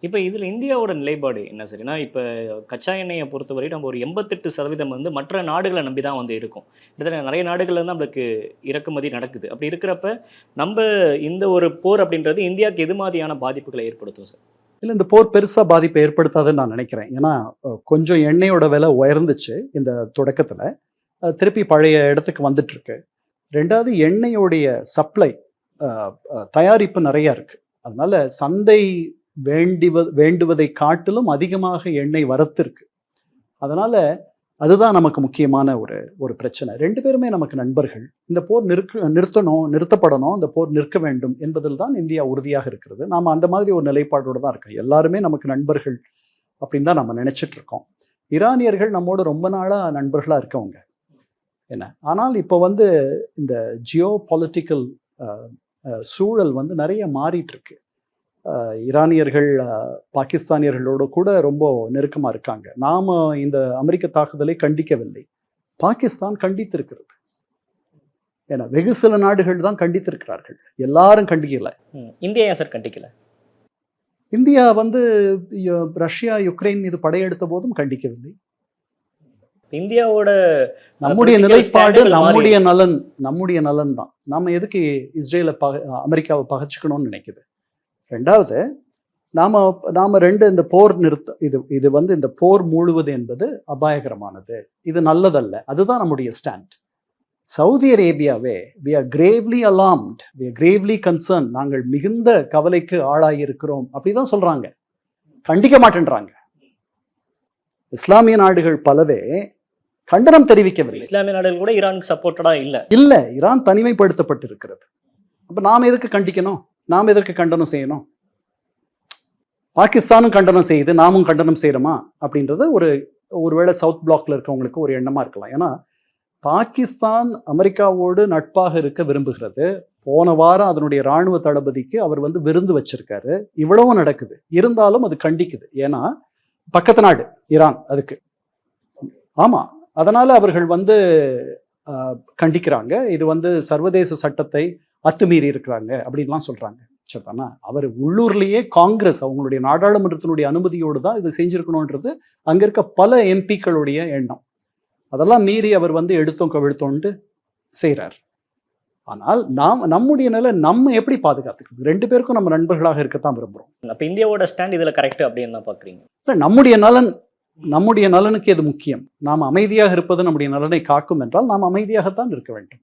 இப்ப இதுல இந்தியாவோட நிலைப்பாடு என்ன சார்? ஏன்னா, இப்ப கச்சா எண்ணெய பொறுத்தவரை நம்ம ஒரு 88% வந்து மற்ற நாடுகள நம்பி தான் வந்து இருக்கோம். கிட்டத்தட்ட நெறைய நாடுகள்ல இருந்து நம்மளுக்கு இறக்குமதி நடக்குது. அப்படி இருக்கிறப்ப, நம்ப இந்த ஒரு போர் அப்படின்றது இந்தியாவுக்கு எது மாதிரியான பாதிப்புகளை ஏற்படுத்தும் சார்? இல்ல இந்த போர் பெருசா பாதிப்பை ஏற்படுத்தாதுன்னு நான் நினைக்கிறேன். ஏன்னா, கொஞ்சம் எண்ணெயோட விலை உயர்ந்துச்சு இந்த தொடக்கத்துல. அது திருப்பி பழைய இடத்துக்கு வந்துட்டு இருக்கு. 2வது எண்ணெயோடைய சப்ளை அ அ தயாரிப்பு நெறைய இருக்கு. அதனால சந்தை வேண்டுவதை காட்டிலும் அதிகமாக எண்ணெய் வரத்து இருக்கு. அதனால அதுதான் நமக்கு முக்கியமான ஒரு பிரச்சனை. 2 பேருமே நமக்கு நண்பர்கள். இந்த போர் நிறுத்தப்படணும், இந்த போர் நிற்க வேண்டும் என்பதில் தான் இந்தியா உறுதியாக இருக்கிறது. நாம அந்த மாதிரி ஒரு நிலைப்பாடோட தான் இருக்கோம். எல்லாருமே நமக்கு நண்பர்கள் அப்படின்னு தான் நம்ம நினைச்சிட்டு இருக்கோம். ஈரானியர்கள் நம்மோட ரொம்ப நாளா நண்பர்களா இருக்கவங்க. என்ன? ஆனால் இப்போ வந்து இந்த ஜியோ பொலிட்டிக்கல் சூழல் வந்து நிறைய மாறிட்டு இருக்கு. ஈரானியர்கள் பாகிஸ்தானியர்களோடு கூட ரொம்ப நெருக்கமா இருக்காங்க. நாம இந்த அமெரிக்க தாக்குதலை கண்டிக்கவில்லை, பாகிஸ்தான் கண்டித்திருக்கிறது. ஏன்னா வெகு சில நாடுகள் தான் கண்டித்திருக்கிறார்கள், எல்லாரும் கண்டிக்கல. இந்தியா ஏன் சார் கண்டிக்கல? இந்தியா வந்து ரஷ்யா யுக்ரைன் மீது படையெடுத்த போதும் கண்டிக்கவில்லை. இந்தியாவோட நம்முடைய நிலைப்பாடு நம்முடைய நலன் தான். நாம எதுக்கு இஸ்ரேலை அமெரிக்காவை பகைச்சுக்கணும்னு நினைக்குது. 2வது நாம இந்த போர் இது வந்து இந்த போர் மூழுவது என்பது அபாயகரமானது, இது நல்லதல்ல. அதுதான் நம்முடைய ஸ்டாண்ட். சவுதி அரேபியாவே we are gravely alarmed, we are gravely concerned, நாங்கள் மிகுந்த கவலைக்கு ஆளாயிருக்கிறோம் அப்படிதான் சொல்றாங்க, கண்டிக்க மாட்டேன்றாங்க. இஸ்லாமிய நாடுகள் பலவே கண்டனம் தெரிவிக்கவில்லை. இஸ்லாமிய நாடுகள் கூட ஈரானுக்கு சப்போர்ட்டடா இல்ல. ஈரான் தனிமைப்படுத்தப்பட்டிருக்கிறது. அப்ப நாம எதுக்கு கண்டிக்கணும்? நாம் எதற்கு கண்டனம் செய்யணும்? பாகிஸ்தானும் கண்டனம் செய்யுது, நாமும் கண்டனம் செய்யறோமா அப்படின்றது ஒருவேளை சவுத் பிளாக்ல இருக்கவங்களுக்கு ஒரு எண்ணமா இருக்கலாம். ஏன்னா பாகிஸ்தான் அமெரிக்காவோடு நட்பாக இருக்க விரும்புகிறது. போன வாரம் அதனுடைய இராணுவ தளபதிக்கு அவர் வந்து விருந்து வச்சிருக்காரு. இவ்வளவும் நடக்குது, இருந்தாலும் அது கண்டிக்குது. ஏன்னா பக்கத்து நாடு ஈரான் அதுக்கு. ஆமா, அதனால அவர்கள் வந்து கண்டிக்கிறாங்க. இது வந்து சர்வதேச சட்டத்தை அத்துமீறி இருக்கிறாங்க அப்படின்லாம் சொல்றாங்க. சரிதானா? அவர் உள்ளூர்லேயே காங்கிரஸ் அவங்களுடைய நாடாளுமன்றத்தினுடைய அனுமதியோடு தான் இது செஞ்சிருக்கணும்ன்றது அங்க இருக்க பல எம்பிக்களுடைய எண்ணம். அதெல்லாம் மீறி அவர் வந்து எடுத்தோம் கவிழ்த்தோன்ட்டு செய்கிறார். ஆனால் நம்முடைய நிலை நம்ம எப்படி பாதுகாத்துக்கிறது? 2 பேருக்கும் நம்ம நண்பர்களாக இருக்கத்தான் விரும்புகிறோம். அப்ப இந்தியாவோட ஸ்டாண்ட் இதுல கரெக்ட் அப்படின்னு தான் பாக்குறீங்க? இல்லை, நம்முடைய நலனுக்கு எது முக்கியம்? நாம் அமைதியாக இருப்பது நம்முடைய நலனை காக்கும் என்றால் நாம் அமைதியாகத்தான் இருக்க வேண்டும்.